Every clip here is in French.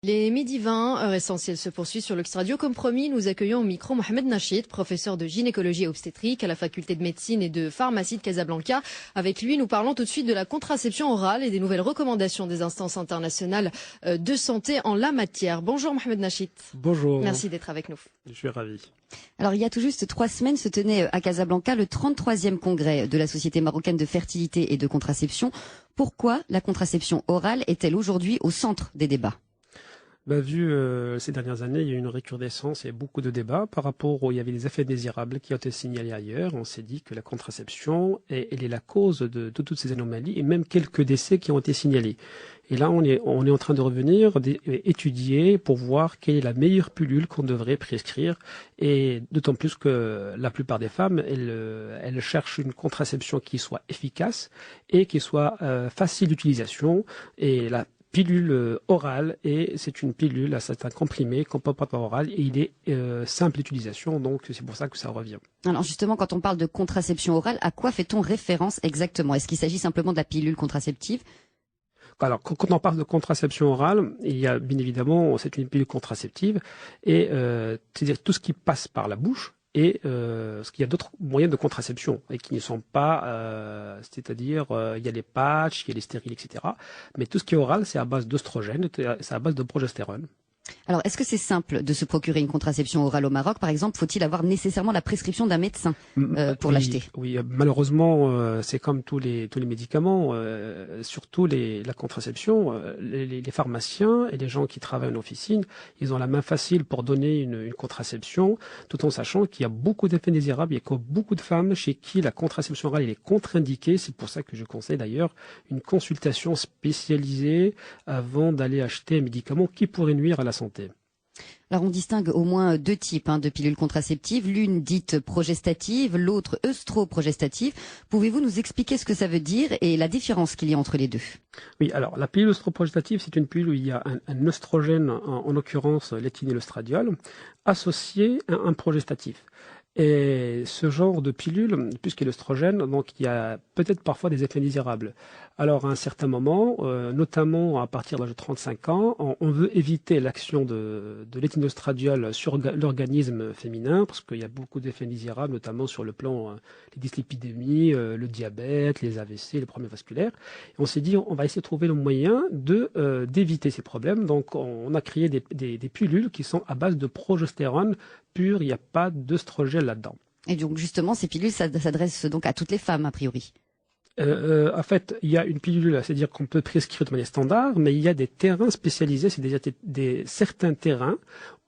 Les midi 20, heure essentielle se poursuit sur Lux Radio. Comme promis, nous accueillons au micro Mohamed Nachid, professeur de gynécologie et obstétrique à la faculté de médecine et de pharmacie de Casablanca. Avec lui, nous parlons tout de suite de la contraception orale et des nouvelles recommandations des instances internationales de santé en la matière. Bonjour Mohamed Nachid. Bonjour. Merci d'être avec nous. Je suis ravi. Alors, il y a tout juste 3 semaines se tenait à Casablanca le 33e congrès de la Société marocaine de fertilité et de contraception. Pourquoi la contraception orale est-elle aujourd'hui au centre des débats ? Vu ces dernières années, il y a eu une recrudescence et beaucoup de débats par rapport où il y avait des effets désirables qui ont été signalés ailleurs. On s'est dit que la contraception, elle est la cause de toutes ces anomalies et même quelques décès qui ont été signalés. Et là, on est en train de revenir, étudier pour voir quelle est la meilleure pilule qu'on devrait prescrire. Et d'autant plus que la plupart des femmes, elles cherchent une contraception qui soit efficace et qui soit facile d'utilisation. Et la pilule orale, et c'est une pilule, c'est un comprimé qu'on peut prendre par oral et il est simple d'utilisation, donc c'est pour ça que ça revient. Alors justement, quand on parle de contraception orale, à quoi fait-on référence exactement? Est-ce qu'il s'agit simplement de la pilule contraceptive? Alors, quand on parle de contraception orale, il y a bien évidemment, c'est une pilule contraceptive, et c'est-à-dire tout ce qui passe par la bouche, et parce qu'il y a d'autres moyens de contraception et qui ne sont pas, c'est-à-dire il y a les patchs, il y a les stériles, etc. Mais tout ce qui est oral, c'est à base d'oestrogène, c'est à base de progestérone. Alors, est-ce que c'est simple de se procurer une contraception orale au Maroc? Par exemple, faut-il avoir nécessairement la prescription d'un médecin pour l'acheter? Oui, malheureusement, c'est comme tous les médicaments, surtout la contraception. Les pharmaciens et les gens qui travaillent en officine, ils ont la main facile pour donner une contraception, tout en sachant qu'il y a beaucoup d'effets indésirables. Il y a beaucoup de femmes chez qui la contraception orale est contre-indiquée. C'est pour ça que je conseille d'ailleurs une consultation spécialisée avant d'aller acheter un médicament qui pourrait nuire à la santé. Alors on distingue au moins 2 types de pilules contraceptives, l'une dite progestative, l'autre œstroprogestative. Pouvez-vous nous expliquer ce que ça veut dire et la différence qu'il y a entre les deux? Oui, alors la pilule œstroprogestative, c'est une pilule où il y a un œstrogène, en l'occurrence l'éthylèstradiol, associé à un progestatif. Et ce genre de pilule, puisqu'il y a l'œstrogène, donc il y a peut-être parfois des effets indésirables. Alors à un certain moment, notamment à partir de l'âge de 35 ans, on veut éviter l'action de l'éthylèstradiol sur l'organisme féminin, parce qu'il y a beaucoup d'effets indésirables, notamment sur le plan les dyslipidémies, le diabète, les AVC, les problèmes vasculaires. Et on s'est dit, on va essayer de trouver le moyen d'éviter ces problèmes. Donc on a créé des pilules qui sont à base de progestérone pur, il n'y a pas d'œstrogène là-dedans. Et donc justement, ces pilules s'adressent donc à toutes les femmes a priori. En fait, il y a une pilule, c'est-à-dire qu'on peut prescrire de manière standard, mais il y a des terrains spécialisés, c'est déjà certains terrains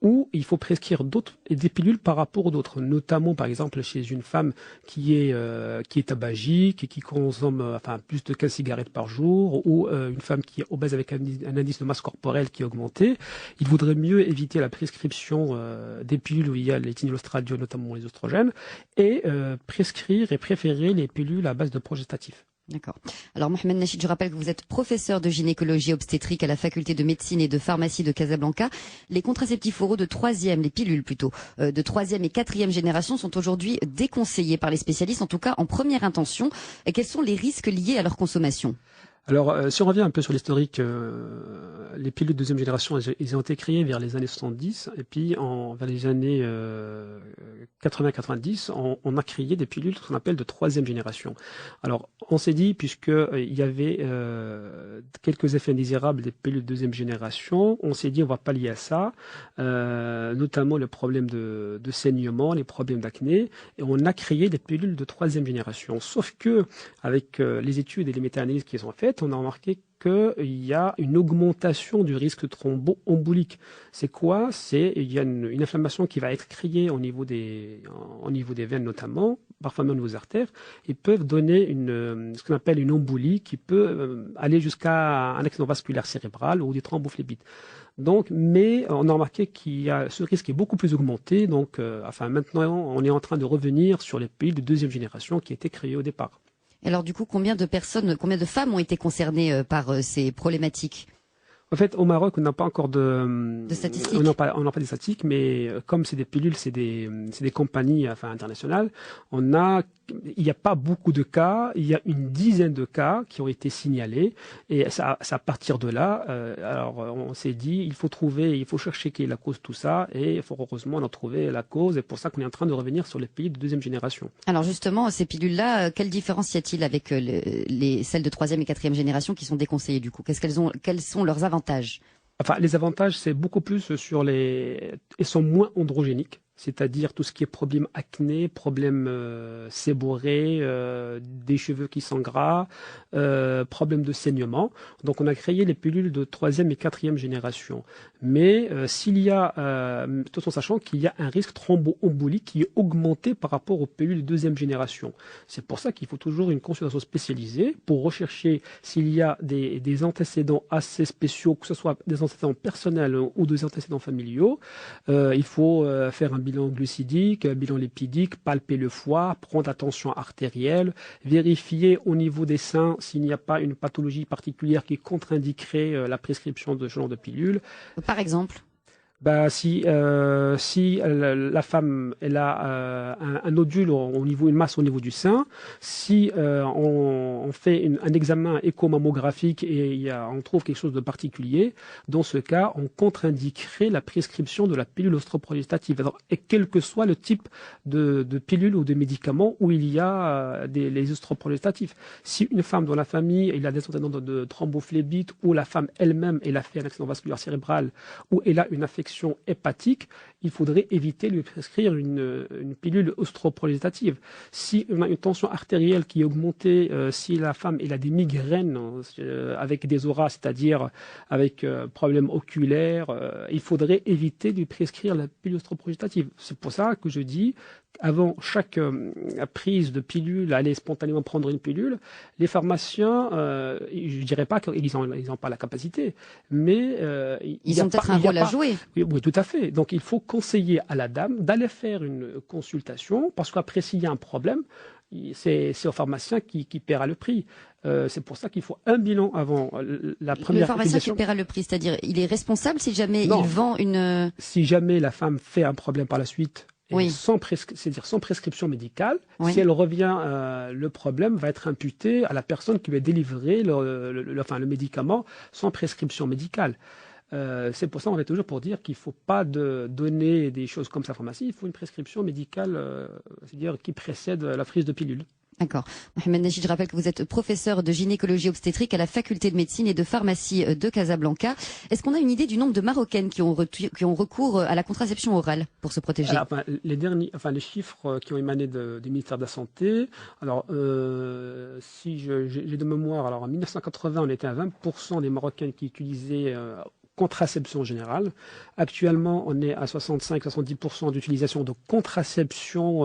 où il faut prescrire des pilules par rapport aux d'autres, notamment par exemple chez une femme qui est tabagique et qui consomme plus de 15 cigarettes par jour, ou une femme qui est obèse avec un indice de masse corporelle qui est augmenté. Il vaudrait mieux éviter la prescription des pilules où il y a l'éthylèstradiol, notamment les oestrogènes, et prescrire et préférer les pilules à base de progestatifs. D'accord. Alors Mohamed Nachid, je rappelle que vous êtes professeur de gynécologie obstétrique à la faculté de médecine et de pharmacie de Casablanca. Les contraceptifs oraux de 3e, les pilules plutôt, de 3e et 4e génération sont aujourd'hui déconseillées par les spécialistes, en tout cas en première intention. Et quels sont les risques liés à leur consommation ? Alors, si on revient un peu sur l'historique, les pilules de 2e génération, ils ont été créés vers les années 70, et puis vers les années 80-90, on a créé des pilules qu'on appelle de 3e génération. Alors, on s'est dit, puisqu'il y avait quelques effets indésirables des pilules de 2e génération, on s'est dit on va pallier à ça, notamment le problème de saignement, les problèmes d'acné, et on a créé des pilules de 3e génération. Sauf que, avec les études et les méta-analyses qui sont faites, on a remarqué qu'il y a une augmentation du risque thromboembolique. C'est quoi? Il y a une inflammation qui va être créée au niveau des veines notamment, parfois même au niveau des artères, et peuvent donner ce qu'on appelle une embolie qui peut aller jusqu'à un accident vasculaire cérébral ou des thrombophlébites. Donc, mais on a remarqué ce risque est beaucoup plus augmenté. Donc, maintenant, on est en train de revenir sur les pilules de 2e génération qui étaient créées au départ. Alors du coup, combien de femmes ont été concernées par ces problématiques? En fait, au Maroc, on n'a pas encore de statistiques. On n'a pas des statistiques, mais comme c'est des pilules, c'est des compagnies internationales, on a il n'y a pas beaucoup de cas, il y a une dizaine de cas qui ont été signalés, et ça, à partir de là, alors on s'est dit, il faut chercher quelle est la cause de tout ça, et fort heureusement, on a trouvé la cause, et pour ça qu'on est en train de revenir sur les pilules de deuxième génération. Alors justement, ces pilules-là, quelle différence y a-t-il avec celles de troisième et quatrième génération qui sont déconseillées du coup? Quels sont leurs avantages? Enfin, les avantages, c'est beaucoup plus sur ils sont moins androgéniques. C'est-à-dire tout ce qui est problème acné, problème séborrhée, des cheveux qui sont gras, problème de saignement. Donc on a créé les pilules de troisième et quatrième génération. Mais s'il y a, tout en sachant qu'il y a un risque thromboembolique qui est augmenté par rapport aux pilules de deuxième génération. C'est pour ça qu'il faut toujours une consultation spécialisée pour rechercher s'il y a des antécédents assez spéciaux, que ce soit des antécédents personnels ou des antécédents familiaux. Il faut faire un bilan glucidique, un bilan lipidique, palper le foie, prendre la tension artérielle, vérifier au niveau des seins s'il n'y a pas une pathologie particulière qui contre-indiquerait la prescription de ce genre de pilules. Par exemple? Si la femme elle a un nodule une masse au niveau du sein, si on fait un examen échomammographique et on trouve quelque chose de particulier, dans ce cas, on contre-indiquerait la prescription de la pilule ostroprogestative. Alors, et quel que soit le type de pilule ou de médicament où il y a les ostroprogestatifs. Si une femme dans la famille elle a des antécédents de thrombophlébite, ou la femme elle-même elle a fait un accident vasculaire cérébral, ou elle a une affection hépatique, il faudrait éviter de lui prescrire une pilule ostroprogestative. Si on a une tension artérielle qui est augmentée, si la femme elle a des migraines avec des auras, c'est-à-dire avec problème oculaire, il faudrait éviter de lui prescrire la pilule ostroprogestative. C'est pour ça que je dis, avant chaque prise de pilule, aller spontanément prendre une pilule, les pharmaciens, je ne dirais pas qu'ils n'ont pas la capacité, mais ils ont peut-être un rôle à jouer. Oui, tout à fait. Donc, il faut conseiller à la dame d'aller faire une consultation, parce qu'après, s'il y a un problème, c'est au pharmacien qui paiera le prix. C'est pour ça qu'il faut un bilan avant la première utilisation. Le pharmacien qui paiera le prix, c'est-à-dire il est responsable si jamais il vend une... Si jamais la femme fait un problème par la suite, oui. C'est-à-dire sans prescription médicale, oui. Si elle revient, le problème va être imputé à la personne qui lui a délivré le médicament sans prescription médicale. C'est pour ça qu'on est toujours pour dire qu'il ne faut pas donner des choses comme ça à la pharmacie, il faut une prescription médicale, c'est-à-dire qui précède la prise de pilule. D'accord. Mohamed Nachid, je rappelle que vous êtes professeur de gynécologie obstétrique à la faculté de médecine et de pharmacie de Casablanca. Est-ce qu'on a une idée du nombre de Marocaines qui ont recours à la contraception orale pour se protéger? Alors, les chiffres qui ont émané du ministère de la Santé. Alors, si j'ai de mémoire, alors en 1980, on était à 20% des Marocaines qui utilisaient contraception générale. Actuellement, on est à 65-70% d'utilisation de contraception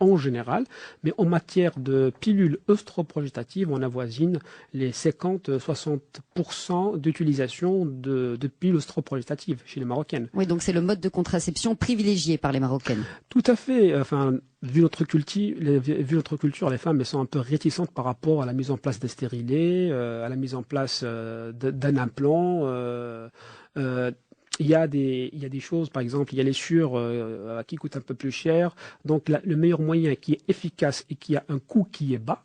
en général, mais en matière de pilules œstroprogestatives, on avoisine les 50-60% d'utilisation de pilules œstroprogestatives chez les Marocaines. Oui, donc c'est le mode de contraception privilégié par les Marocaines. Tout à fait. Enfin, vu notre culture, les femmes elles sont un peu réticentes par rapport à la mise en place des stérilés, à la mise en place d'un implant. Il y a des choses, par exemple, il y a les sures qui coûtent un peu plus cher. Donc, le meilleur moyen qui est efficace et qui a un coût qui est bas,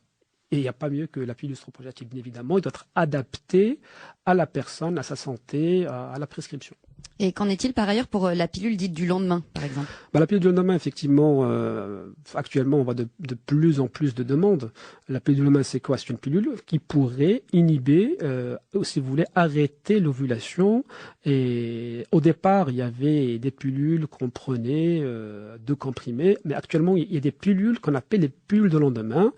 et il n'y a pas mieux que la pilule œstroprogestative, bien évidemment, il doit être adapté à la personne, à sa santé, à la prescription. Et qu'en est-il par ailleurs pour la pilule dite du lendemain, par exemple? La pilule du lendemain, effectivement, actuellement, on voit de plus en plus de demandes. La pilule du lendemain, c'est quoi? C'est une pilule qui pourrait inhiber, si vous voulez, arrêter l'ovulation. Et au départ, il y avait des pilules qu'on prenait, de comprimés, mais actuellement, il y a des pilules qu'on appelle les pilules de lendemain.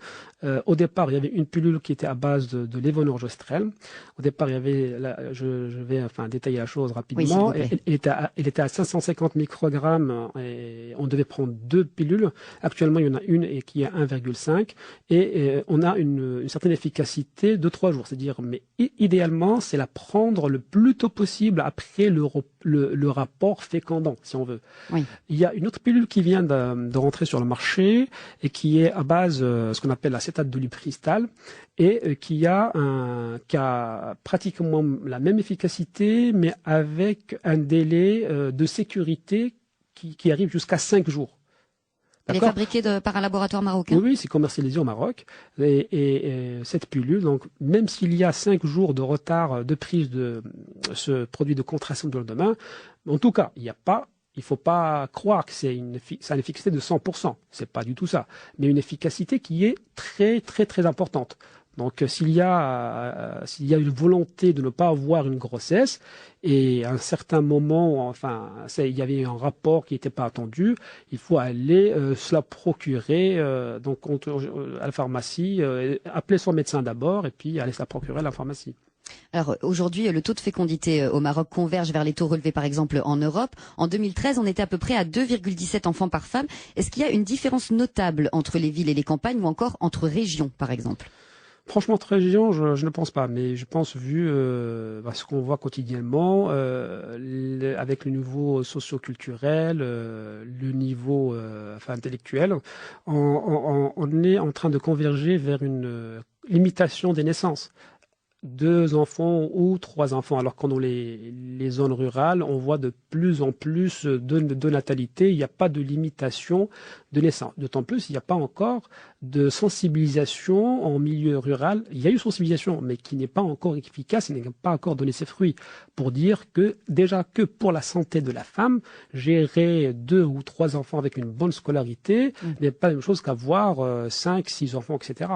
Au départ, il y avait une pilule qui était à base de lévonorgestrel. Au départ, il y avait, je vais détailler la chose rapidement. Oui, il était à 550 microgrammes et on devait prendre 2 pilules. Actuellement, il y en a une qui est à 1,5 et on a une certaine efficacité de 3 jours. C'est-à-dire, mais idéalement, c'est la prendre le plus tôt possible après le rapport fécondant, si on veut. Oui. Il y a une autre pilule qui vient de rentrer sur le marché et qui est à base ce qu'on appelle l'acétate de lupristal et qui a pratiquement la même efficacité, mais avec un délai de sécurité qui arrive jusqu'à 5 jours. Elle est fabriquée par un laboratoire marocain? Oui, c'est commercialisé au Maroc. Et cette pilule, donc, même s'il y a 5 jours de retard de prise de ce produit de contraception du lendemain, en tout cas, il faut pas croire que ça a une efficacité de 100%. C'est pas du tout ça. Mais une efficacité qui est très, très, très importante. Donc, s'il y a une volonté de ne pas avoir une grossesse, et à un certain moment, enfin, il y avait un rapport qui n'était pas attendu, il faut aller se la procurer à la pharmacie, appeler son médecin d'abord, et puis aller se la procurer à la pharmacie. Alors aujourd'hui, le taux de fécondité au Maroc converge vers les taux relevés par exemple en Europe. En 2013, on était à peu près à 2,17 enfants par femme. Est-ce qu'il y a une différence notable entre les villes et les campagnes ou encore entre régions par exemple? Franchement, entre régions, je ne pense pas, mais je pense, vu ce qu'on voit quotidiennement, avec le niveau socio-culturel, le niveau intellectuel, on est en train de converger vers une limitation des naissances. 2 enfants ou 3 enfants, alors que dans les zones rurales, on voit de plus en plus de natalité, il n'y a pas de limitation de naissance. D'autant plus, il n'y a pas encore de sensibilisation en milieu rural. Il y a eu sensibilisation, mais qui n'est pas encore efficace, et n'a pas encore donné ses fruits, pour dire que déjà que pour la santé de la femme, gérer 2 ou 3 enfants avec une bonne scolarité n'est pas la même chose qu'avoir 5, 6 enfants, etc.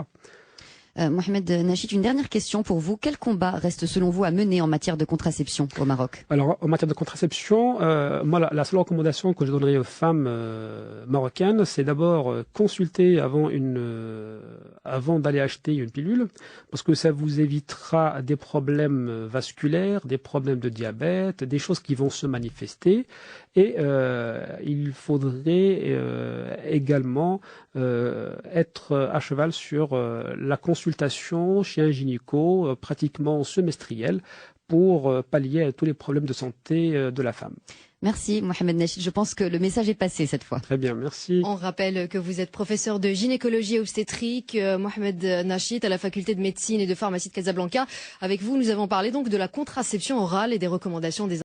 Mohamed Nachid, une dernière question pour vous. Quel combat reste selon vous à mener en matière de contraception au Maroc? Alors, en matière de contraception, moi, la seule recommandation que je donnerais aux femmes marocaines, c'est d'abord consulter avant d'aller acheter une pilule, parce que ça vous évitera des problèmes vasculaires, des problèmes de diabète, des choses qui vont se manifester. Et il faudrait également être à cheval sur la consultation chez un gynéco pratiquement semestriel pour pallier à tous les problèmes de santé de la femme. Merci Mohamed Nachid, je pense que le message est passé cette fois. Très bien, merci. On rappelle que vous êtes professeur de gynécologie et obstétrique, Mohamed Nachid, à la faculté de médecine et de pharmacie de Casablanca. Avec vous, nous avons parlé donc de la contraception orale et des recommandations des